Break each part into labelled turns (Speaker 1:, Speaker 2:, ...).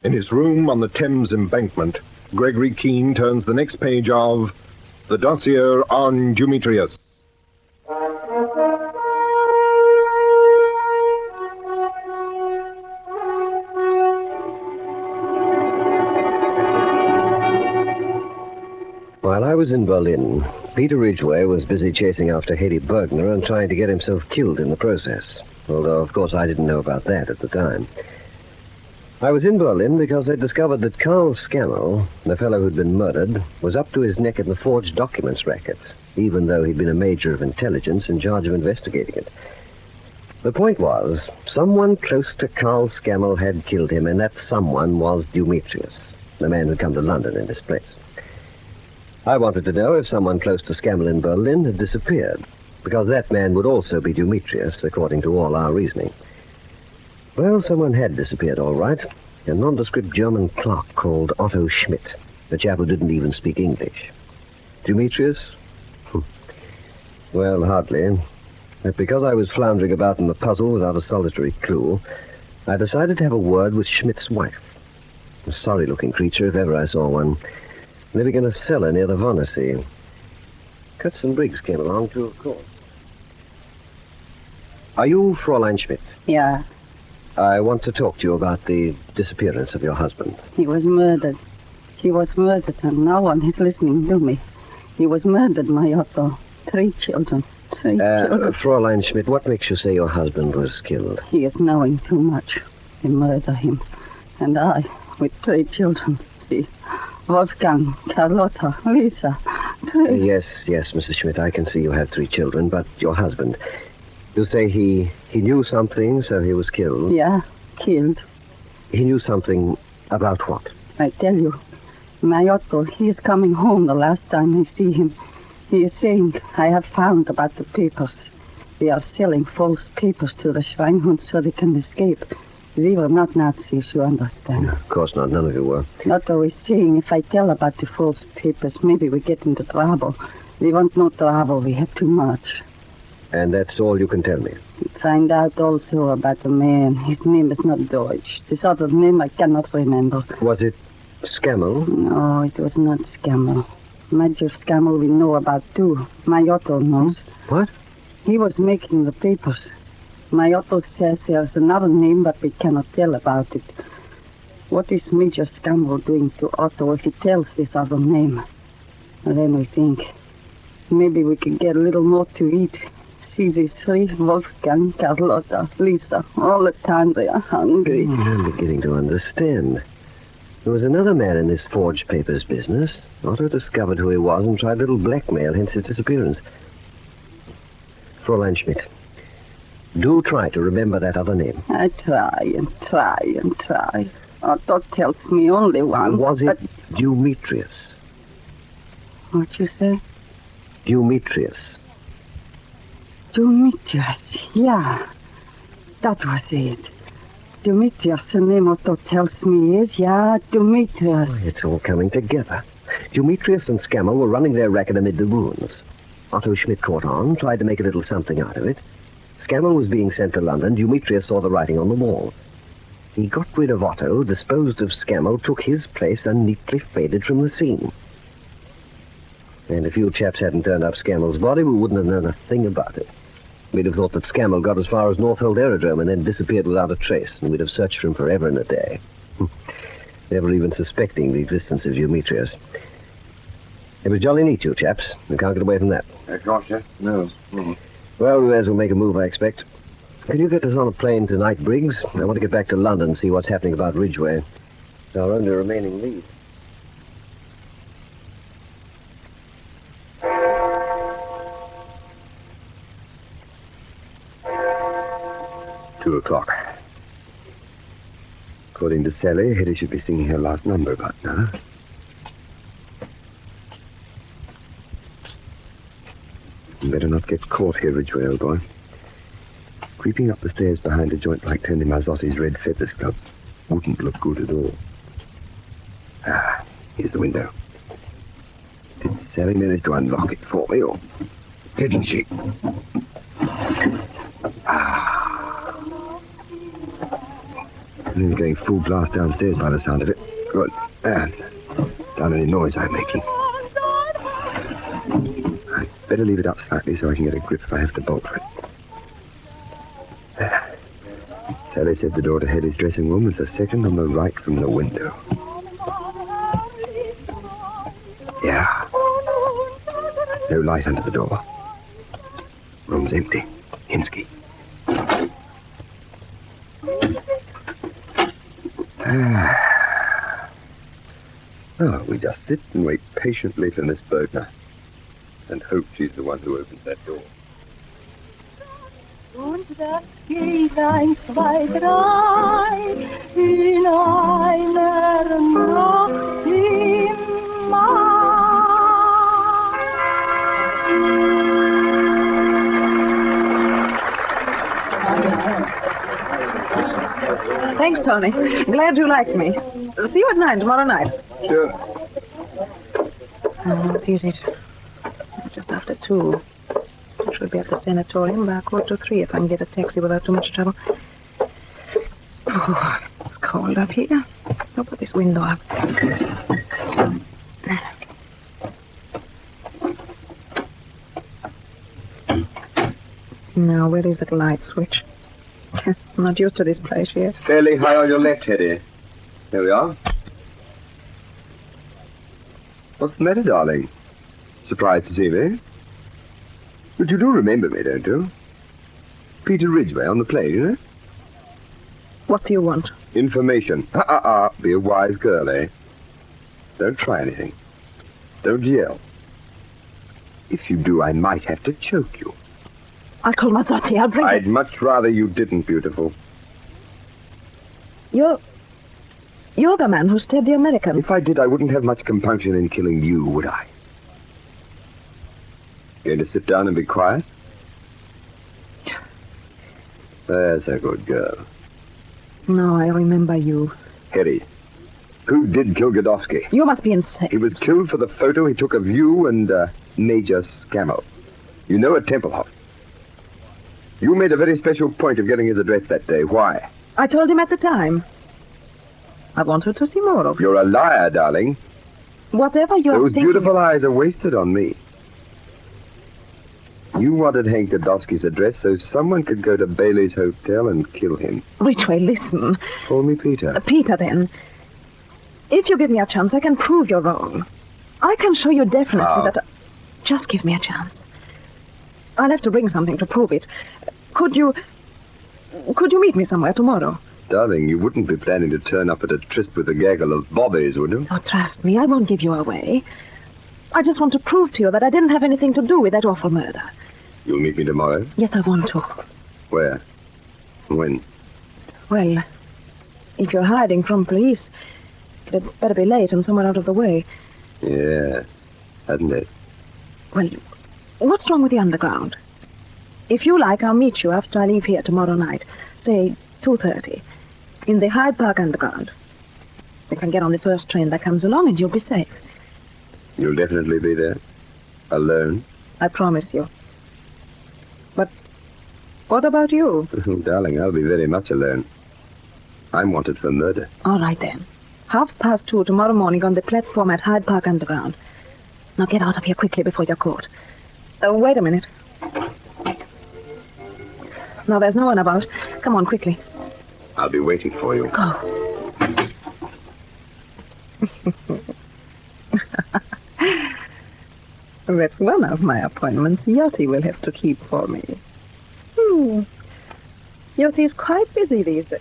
Speaker 1: In his room on the Thames embankment, Gregory Keene turns the next page of the Dossier On Dumetrius.
Speaker 2: While I was in Berlin, Peter Ridgway was busy chasing after Hedy Bergner and trying to get himself killed in the process. Although, of course, I didn't know about that at the time. I was in Berlin because I discovered that Carl Scammell, the fellow who'd been murdered, was up to his neck in the forged documents racket, even though he'd been a major of intelligence in charge of investigating it. The point was, someone close to Carl Scammell had killed him, and that someone was Dumetrius, the man who'd come to London in his place. I wanted to know if someone close to Scammell in Berlin had disappeared, because that man would also be Dumetrius, according to all our reasoning. Well, someone had disappeared, all right. A nondescript German clerk called Otto Schmidt, a chap who didn't even speak English. Dumetrius? Well, hardly. But because I was floundering about in the puzzle without a solitary clue, I decided to have a word with Schmidt's wife. A sorry-looking creature, if ever I saw one, living in a cellar near the Wannsee. Cutts and Briggs came along, too, of course. Are you Fräulein Schmidt?
Speaker 3: Yeah.
Speaker 2: I want to talk to you about the disappearance of your husband.
Speaker 3: He was murdered. He was murdered, and no one is listening to me. He was murdered, my Otto. 3 children. 3 children.
Speaker 2: Fräulein Schmidt, what makes you say your husband was killed?
Speaker 3: He is knowing too much. They murder him. And I, with 3 children, see... Wolfgang, Carlotta, Lisa. 3.
Speaker 2: Yes, Mrs. Schmidt, I can see you have 3 children, but your husband... You say he knew something, so he was killed?
Speaker 3: Yeah, killed.
Speaker 2: He knew something about what?
Speaker 3: I tell you, my Otto, he is coming home the last time I see him. He is saying, I have found about the papers. They are selling false papers to the Schweinhund so they can escape. We were not Nazis, you understand.
Speaker 2: No, of course not, none of you were.
Speaker 3: Otto is saying if I tell about the false papers, maybe we get into trouble. We want no trouble, we have too much.
Speaker 2: And that's all you can tell me?
Speaker 3: Find out also about the man. His name is not Deutsch. This other name I cannot remember.
Speaker 2: Was it Scammell?
Speaker 3: No, it was not Scammell. Major Scammell we know about too. My Otto knows.
Speaker 2: What?
Speaker 3: He was making the papers. My Otto says there's another name, but we cannot tell about it. What is Major Scammell doing to Otto if he tells this other name? And then we think, maybe we can get a little more to eat. See these 3, Wolfgang, Carlotta, Lisa, all the time they are hungry.
Speaker 2: I'm beginning to understand. There was another man in this forged papers business. Otto discovered who he was and tried a little blackmail, hence his disappearance. Fräulein Schmidt, do try to remember that other name.
Speaker 3: I try and try and try. Otto tells me only one.
Speaker 2: Was it Dumetrius?
Speaker 3: What you say?
Speaker 2: Dumetrius.
Speaker 3: Dumetrius, yeah. That was it. Dumetrius, the name Otto tells me is, yeah, Dumetrius.
Speaker 2: Oh, it's all coming together. Dumetrius and Scammell were running their racket amid the ruins. Otto Schmidt caught on, tried to make a little something out of it. Scammell was being sent to London. Dumetrius saw the writing on the wall. He got rid of Otto, disposed of Scammell, took his place, and neatly faded from the scene. And if you chaps hadn't turned up Scammell's body, we wouldn't have known a thing about it. We'd have thought that Scammell got as far as Northolt Aerodrome and then disappeared without a trace, and we'd have searched for him forever and a day. Never even suspecting the existence of Dumetrius. It was jolly neat, you chaps. We can't get away from that.
Speaker 4: Of course, sir. No.
Speaker 2: Well, we may as well make a move, I expect. Can you get us on a plane tonight, Briggs? I want to get back to London and see what's happening about Ridgway. It's our only remaining lead.
Speaker 4: O'clock. According to Sally, Hetty should be singing her last number about now. You better not get caught here, Ridgway, old boy. Creeping up the stairs behind a joint like Tony Mazzotti's Red Feathers Club wouldn't look good at all. Ah, here's the window. Did Sally manage to unlock it for me, or didn't she? He's going full blast downstairs by the sound of it. Good. Down any noise I'm making. I'd better leave it up slightly so I can get a grip if I have to bolt for it. There. Sally said the door to Hetty's dressing room was the second on the right from the window. Yeah. No light under the door. Room's empty. Hinsky. Oh, we just sit and wait patiently for Miss Bergner and hope she's the one who opens that door.
Speaker 5: Und das geht 1, 2, 3 in einer Nacht im Mai.
Speaker 6: Thanks, Tony. Glad you liked me. See you at 9 tomorrow night.
Speaker 4: Sure.
Speaker 6: What is it? Just after 2. I should be at the sanatorium by 2:45 if I can get a taxi without too much trouble. Oh, it's cold up here. I'll put this window up. Now, where is that light switch? I'm not used to this place yet.
Speaker 4: Fairly high on your left, Hetty. There we are. What's the matter, darling? Surprised to see me? But you do remember me, don't you? Peter Ridgway on the plane, you know?
Speaker 6: What do you want?
Speaker 4: Information. Be a wise girl, eh? Don't try anything. Don't yell. If you do, I might have to choke you.
Speaker 6: I'll call Mazzotti. I'll bring
Speaker 4: I'd much rather you didn't, beautiful.
Speaker 6: You're the man who stabbed the American.
Speaker 4: If I did, I wouldn't have much compunction in killing you, would I? Going to sit down and be quiet? That's a good girl.
Speaker 6: No, I remember you.
Speaker 4: Hetty, who did kill Godowski?
Speaker 6: You must be insane.
Speaker 4: He was killed for the photo he took of you and Major Scammell. You know, at Templehof. You made a very special point of getting his address that day. Why?
Speaker 6: I told him at the time. I wanted to see more of you.
Speaker 4: You're a liar, darling.
Speaker 6: Whatever you're
Speaker 4: Those
Speaker 6: thinking...
Speaker 4: beautiful eyes are wasted on me. You wanted Hank Godowski's address so someone could go to Bailey's Hotel and kill him.
Speaker 6: Ridgway, listen.
Speaker 4: Call me Peter.
Speaker 6: Peter, then. If you give me a chance, I can prove you're wrong. I can show you definitely
Speaker 4: How?
Speaker 6: that... Just give me a chance. I'll have to bring something to prove it. Could you meet me somewhere tomorrow?
Speaker 4: Darling, you wouldn't be planning to turn up at a tryst with a gaggle of bobbies, would you?
Speaker 6: Oh, trust me, I won't give you away. I just want to prove to you that I didn't have anything to do with that awful murder.
Speaker 4: You'll meet me tomorrow?
Speaker 6: Yes, I want to.
Speaker 4: Where? When?
Speaker 6: Well, if you're hiding from police, it'd better be late and somewhere out of the way.
Speaker 4: Yes, hadn't it?
Speaker 6: Well, what's wrong with the underground? If you like, I'll meet you after I leave here tomorrow night. Say 2:30. In the Hyde Park Underground. You can get on the first train that comes along and you'll be safe.
Speaker 4: You'll definitely be there? Alone?
Speaker 6: I promise you. But what about you?
Speaker 4: Darling, I'll be very much alone. I'm wanted for murder.
Speaker 6: All right, then. 2:30 tomorrow morning on the platform at Hyde Park Underground. Now get out of here quickly before you're caught. Wait a minute. No, there's no one about. Come on, quickly.
Speaker 4: I'll be waiting for you.
Speaker 6: Go. That's one of my appointments Yachty will have to keep for me. Yachty's quite busy these days.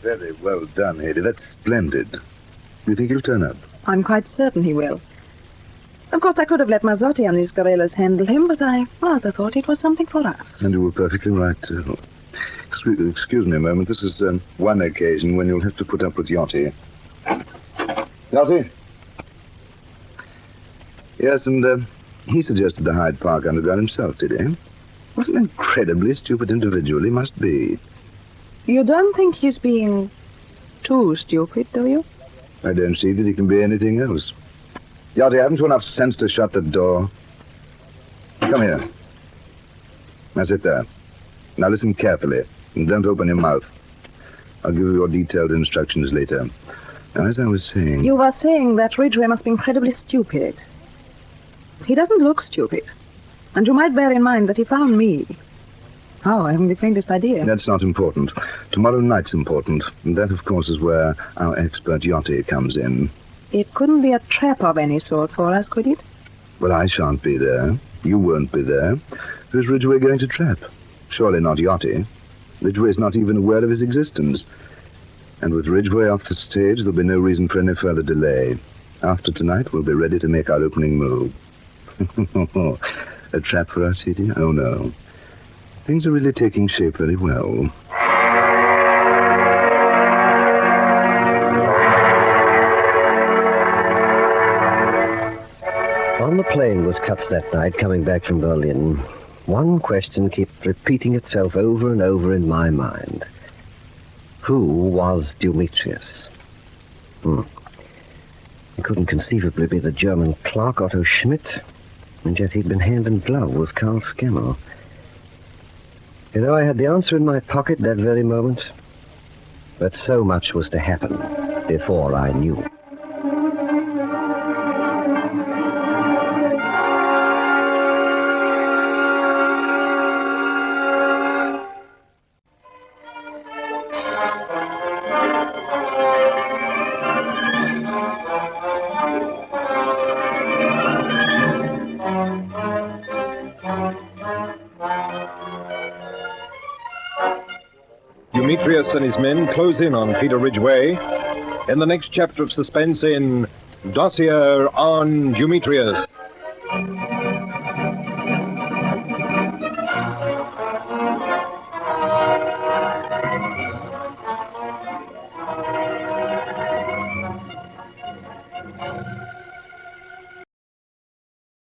Speaker 7: Very well done, Hetty. That's splendid. You think he'll turn up?
Speaker 6: I'm quite certain he will. Of course, I could have let Mazzotti and his guerrillas handle him, but I rather thought it was something for us.
Speaker 7: And you were perfectly right. Excuse me a moment. This is one occasion when you'll have to put up with Yachty. Yachty? Yes, and he suggested the Hyde Park Underground himself, did he? What an incredibly stupid individual he must be.
Speaker 6: You don't think he's being too stupid, do you?
Speaker 7: I don't see that he can be anything else. Yachty, haven't you enough sense to shut the door? Come here. Now sit there. Now listen carefully. And don't open your mouth. I'll give you your detailed instructions later. Now, as I was saying...
Speaker 6: You were saying that Ridgway must be incredibly stupid. He doesn't look stupid. And you might bear in mind that he found me. Oh, I haven't the faintest idea.
Speaker 7: That's not important. Tomorrow night's important. And that, of course, is where our expert Yachty comes in.
Speaker 6: It couldn't be a trap of any sort for us, could it?
Speaker 7: Well, I shan't be there. You won't be there. Who's Ridgway going to trap? Surely not Yachty. Ridgway's not even aware of his existence. And with Ridgway off the stage, there'll be no reason for any further delay. After tonight, we'll be ready to make our opening move. A trap for us, Edie? Oh, no. Things are really taking shape very well.
Speaker 2: On the plane with Cuts that night, coming back from Berlin, one question kept repeating itself over and over in my mind. Who was Dumetrius? He couldn't conceivably be the German clerk Otto Schmidt, and yet he'd been hand in glove with Karl Scammell. You know, I had the answer in my pocket that very moment, but so much was to happen before I knew.
Speaker 1: Dumetrius and his men close in on Peter Ridgway in the next chapter of suspense in Dossier on Dumetrius.